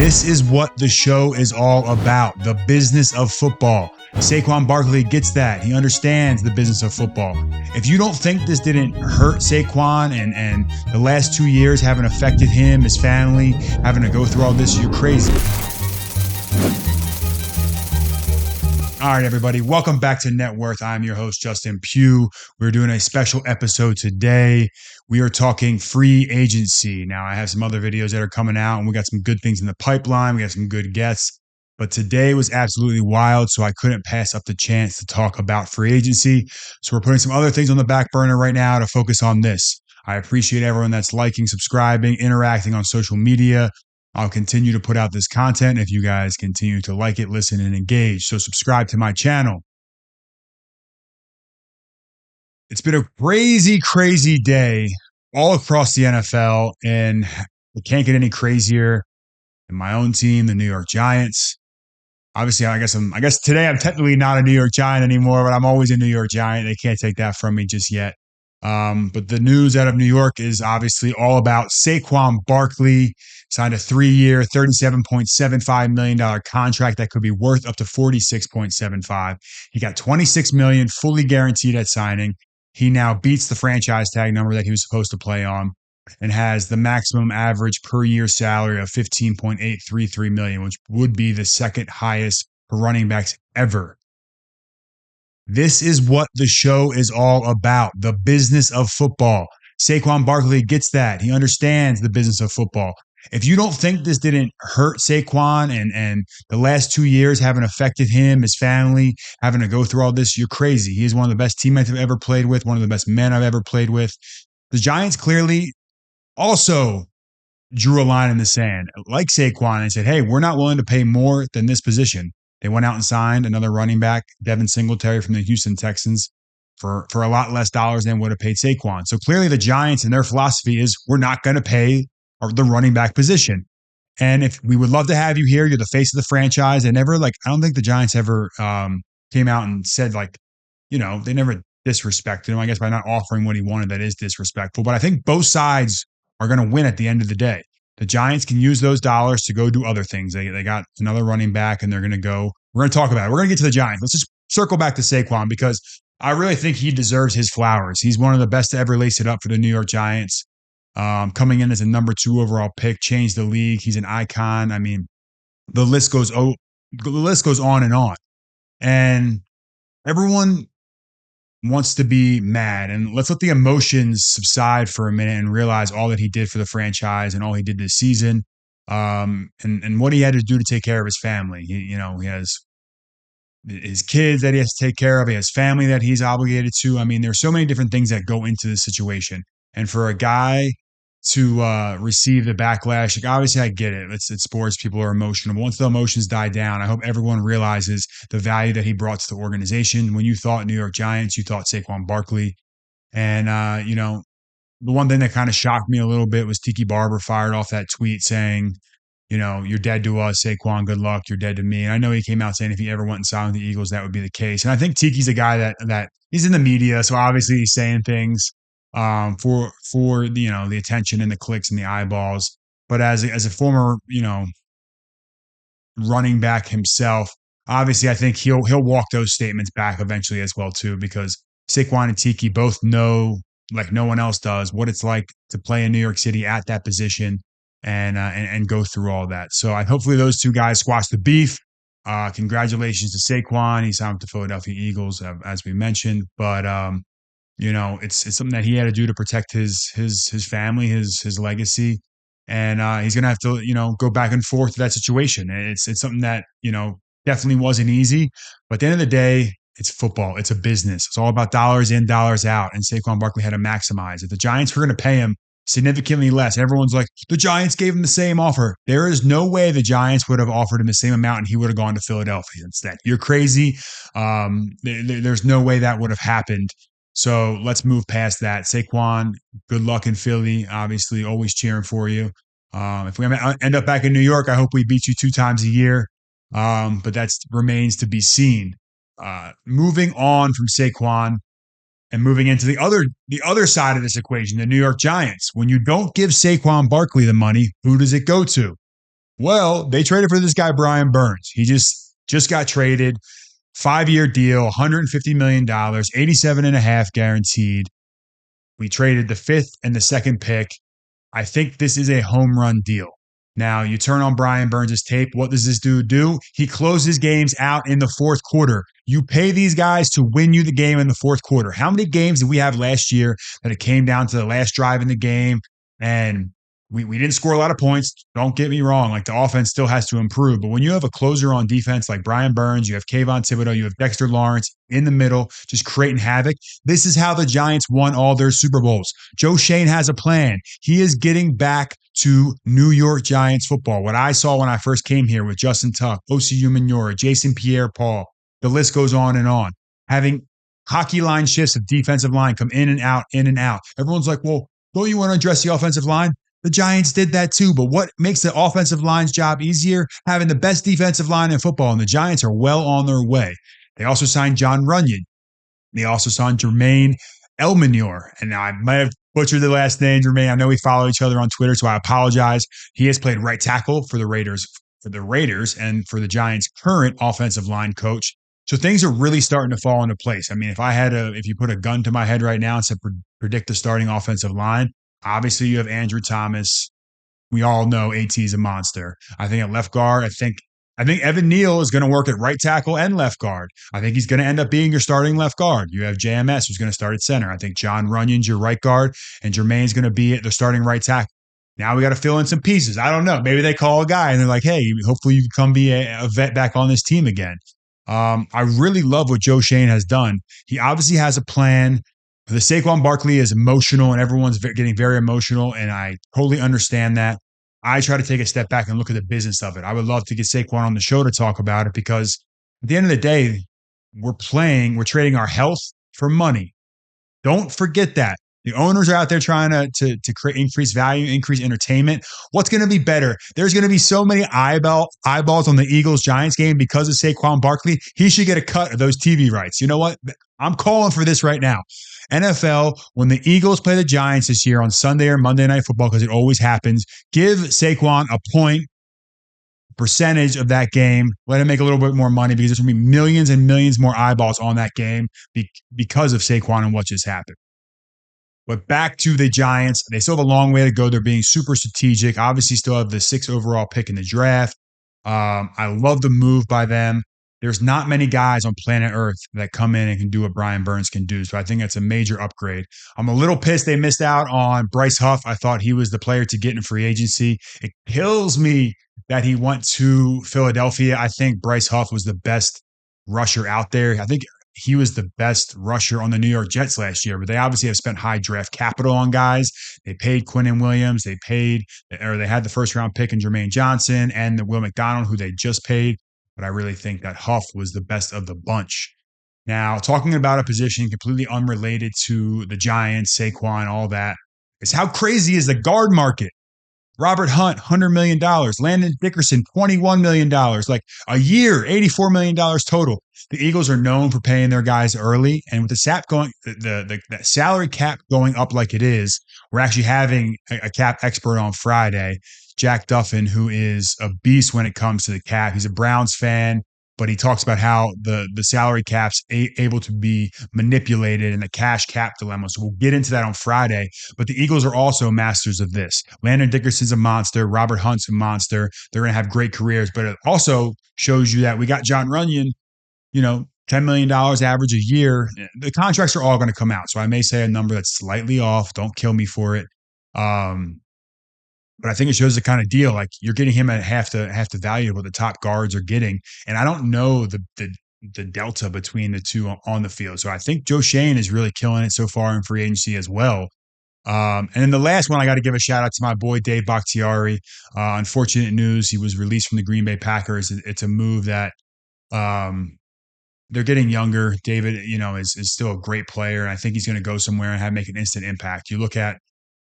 This is what the show is all about, the business of football. Saquon Barkley gets that. He understands the business of football. If you don't think this didn't hurt Saquon and the last 2 years haven't affected him, his family, having to go through all this, you're crazy. All right, everybody. Welcome back to Net Worth. I'm your host, Justin Pugh. We're doing a special episode today. We are talking free agency. Now, I have some other videos that are coming out, and we got some good things in the pipeline. We got some good guests. But today was absolutely wild, so I couldn't pass up the chance to talk about free agency. So we're putting some other things on the back burner right now to focus on this. I appreciate everyone that's liking, subscribing, interacting on social media. I'll continue to put out this content if you guys continue to like it, listen, and engage. So subscribe to my channel. It's been a crazy, crazy day all across the NFL, and it can't get any crazier than my own team, the New York Giants. Obviously, I guess today I'm technically not a New York Giant anymore, but I'm always a New York Giant. They can't take that from me just yet. But the news out of New York is obviously all about Saquon Barkley. Signed a 3-year, $37.75 million contract that could be worth up to $46.75. He got $26 million fully guaranteed at signing. He now beats the franchise tag number that he was supposed to play on and has the maximum average per year salary of $15.833 million, which would be the second highest for running backs ever. This is what the show is all about, the business of football. Saquon Barkley gets that. He understands the business of football. If you don't think this didn't hurt Saquon and the last 2 years haven't affected him, his family, having to go through all this, you're crazy. He is one of the best teammates I've ever played with, one of the best men I've ever played with. The Giants clearly also drew a line in the sand, like Saquon, and said, hey, we're not willing to pay more than this position. They went out and signed another running back, Devin Singletary from the Houston Texans, for a lot less dollars than would have paid Saquon. So clearly the Giants and their philosophy is we're not going to pay the running back position. And if we would love to have you here, you're the face of the franchise. And never I don't think the Giants ever came out and said they never disrespected him. I guess by not offering what he wanted, that is disrespectful. But I think both sides are going to win at the end of the day. The Giants can use those dollars to go do other things. They got another running back, and they're going to go. We're going to talk about it. We're going to get to the Giants. Let's just circle back to Saquon because I really think he deserves his flowers. He's one of the best to ever lace it up for the New York Giants. Coming in as a number 2 overall pick, changed the league. He's an icon. I mean, the list goes on and on. And everyone wants to be mad, and let's let the emotions subside for a minute and realize all that he did for the franchise and all he did this season, and what he had to do to take care of his family. He has his kids that he has to take care of. He has family that he's obligated to. I mean, there's so many different things that go into this situation, and for a guy to receive the backlash, obviously I get it. It's sports. People are emotional. But once the emotions die down, I hope everyone realizes the value that he brought to the organization. When you thought New York Giants, you thought Saquon Barkley. And, the one thing that kind of shocked me a little bit was Tiki Barber fired off that tweet saying, you're dead to us, Saquon, good luck, you're dead to me. And I know he came out saying if he ever went and signed with the Eagles, that would be the case. And I think Tiki's a guy that he's in the media, so obviously he's saying things for the attention and the clicks and the eyeballs. But as a former running back himself, obviously I think he'll walk those statements back eventually as well too, because Saquon and Tiki both know, like no one else does, what it's like to play in New York City at that position and go through all that. So hopefully those two guys squash the beef. Congratulations to Saquon. He signed with the Philadelphia Eagles, as we mentioned, but it's something that he had to do to protect his family, his legacy. And he's going to have to, go back and forth to that situation. It's something that, definitely wasn't easy. But at the end of the day, it's football. It's a business. It's all about dollars in, dollars out. And Saquon Barkley had to maximize. If the Giants were going to pay him significantly less, everyone's like, the Giants gave him the same offer. There is no way the Giants would have offered him the same amount and he would have gone to Philadelphia instead. You're crazy. There's no way that would have happened. So let's move past that. Saquon, good luck in Philly. Obviously, always cheering for you. If we end up back in New York, I hope we beat you 2 times a year. But that remains to be seen. Moving on from Saquon and moving into the other side of this equation, the New York Giants. When you don't give Saquon Barkley the money, who does it go to? Well, they traded for this guy, Brian Burns. He just got traded, 5-year deal, $150 million, 87 and a half guaranteed. We traded the fifth and the second pick. I think this is a home run deal. Now, you turn on Brian Burns' tape. What does this dude do? He closes games out in the fourth quarter. You pay these guys to win you the game in the fourth quarter. How many games did we have last year that it came down to the last drive in the game and we didn't score a lot of points? Don't get me wrong. Like, the offense still has to improve. But when you have a closer on defense like Brian Burns, you have Kayvon Thibodeau, you have Dexter Lawrence in the middle, just creating havoc. This is how the Giants won all their Super Bowls. Joe Schoen has a plan. He is getting back to New York Giants football. What I saw when I first came here with Justin Tuck, Osi Umenyiora, Jason Pierre-Paul, the list goes on and on. Having hockey line shifts of defensive line come in and out, in and out. Everyone's like, well, don't you want to address the offensive line? The Giants did that too. But what makes the offensive line's job easier? Having the best defensive line in football. And the Giants are well on their way. They also signed John Runyon. They also signed Jermaine Elmenior. And I might have butchered the last name, Jermaine. I know we follow each other on Twitter, so I apologize. He has played right tackle for the Raiders and for the Giants' current offensive line coach. So things are really starting to fall into place. I mean, if you put a gun to my head right now and said predict the starting offensive line, obviously you have Andrew Thomas. We all know AT is a monster. I think at left guard, I think Evan Neal is going to work at right tackle and left guard. I think he's going to end up being your starting left guard. You have JMS who's going to start at center. I think John Runyon's your right guard, and Jermaine's going to be at the starting right tackle. Now we got to fill in some pieces. I don't know. Maybe they call a guy and they're like, hey, hopefully you can come be a vet back on this team again. I really love what Joe Schoen has done. He obviously has a plan. The Saquon Barkley is emotional, and everyone's getting very emotional, and I totally understand that. I try to take a step back and look at the business of it. I would love to get Saquon on the show to talk about it because at the end of the day, we're trading our health for money. Don't forget that. The owners are out there trying to create increase value, increase entertainment. What's going to be better? There's going to be so many eyeballs on the Eagles-Giants game because of Saquon Barkley. He should get a cut of those TV rights. You know what? I'm calling for this right now. NFL, when the Eagles play the Giants this year on Sunday or Monday Night Football, because it always happens, give Saquon a percentage of that game. Let him make a little bit more money because there's going to be millions and millions more eyeballs on that game because of Saquon and what just happened. But back to the Giants, they still have a long way to go. They're being super strategic. Obviously, still have the 6th overall pick in the draft. I love the move by them. There's not many guys on planet Earth that come in and can do what Brian Burns can do. So I think that's a major upgrade. I'm a little pissed they missed out on Bryce Huff. I thought he was the player to get in free agency. It kills me that he went to Philadelphia. I think Bryce Huff was the best rusher out there. I think he was the best rusher on the New York Jets last year, but they obviously have spent high draft capital on guys. They paid Quinnen Williams. They had the first round pick in Jermaine Johnson and the Will McDonald, who they just paid. But I really think that Huff was the best of the bunch. Now, talking about a position completely unrelated to the Giants, Saquon, all that, is how crazy is the guard market? Robert Hunt, $100 million. Landon Dickerson, $21 million. Like a year, $84 million total. The Eagles are known for paying their guys early. And with the salary cap going up like it is, we're actually having a cap expert on Friday, Jack Duffin, who is a beast when it comes to the cap. He's a Browns fan, but he talks about how the salary cap's able to be manipulated and the cash cap dilemma. So we'll get into that on Friday. But the Eagles are also masters of this. Landon Dickerson's a monster. Robert Hunt's a monster. They're going to have great careers. But it also shows you that we got John Runyon, $10 million average a year. The contracts are all going to come out. So I may say a number that's slightly off. Don't kill me for it. But I think it shows the kind of deal. Like, you're getting him at half the value of what the top guards are getting. And I don't know the delta between the two on the field. So I think Joe Schoen is really killing it so far in free agency as well. And then the last one, I got to give a shout out to my boy, Dave Bakhtiari. Unfortunate news. He was released from the Green Bay Packers. It's a move that they're getting younger. David, is still a great player. And I think he's going to go somewhere and make an instant impact. You look at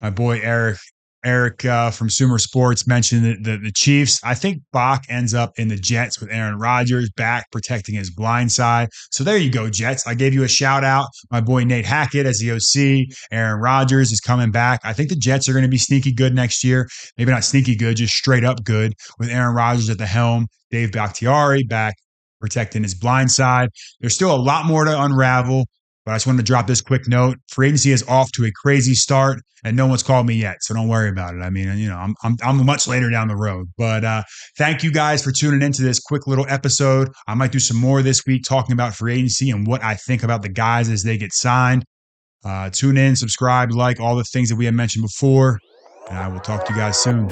my boy, Eric Eric from Sumer Sports mentioned the Chiefs. I think Bach ends up in the Jets with Aaron Rodgers back protecting his blind side. So there you go, Jets. I gave you a shout out. My boy Nate Hackett as the OC. Aaron Rodgers is coming back. I think the Jets are going to be sneaky good next year. Maybe not sneaky good, just straight up good with Aaron Rodgers at the helm. Dave Bakhtiari back protecting his blind side. There's still a lot more to unravel. But I just wanted to drop this quick note. Free agency is off to a crazy start, and no one's called me yet, so don't worry about it. I mean, I'm much later down the road. But thank you guys for tuning into this quick little episode. I might do some more this week talking about free agency and what I think about the guys as they get signed. Tune in, subscribe, like all the things that we had mentioned before, and I will talk to you guys soon.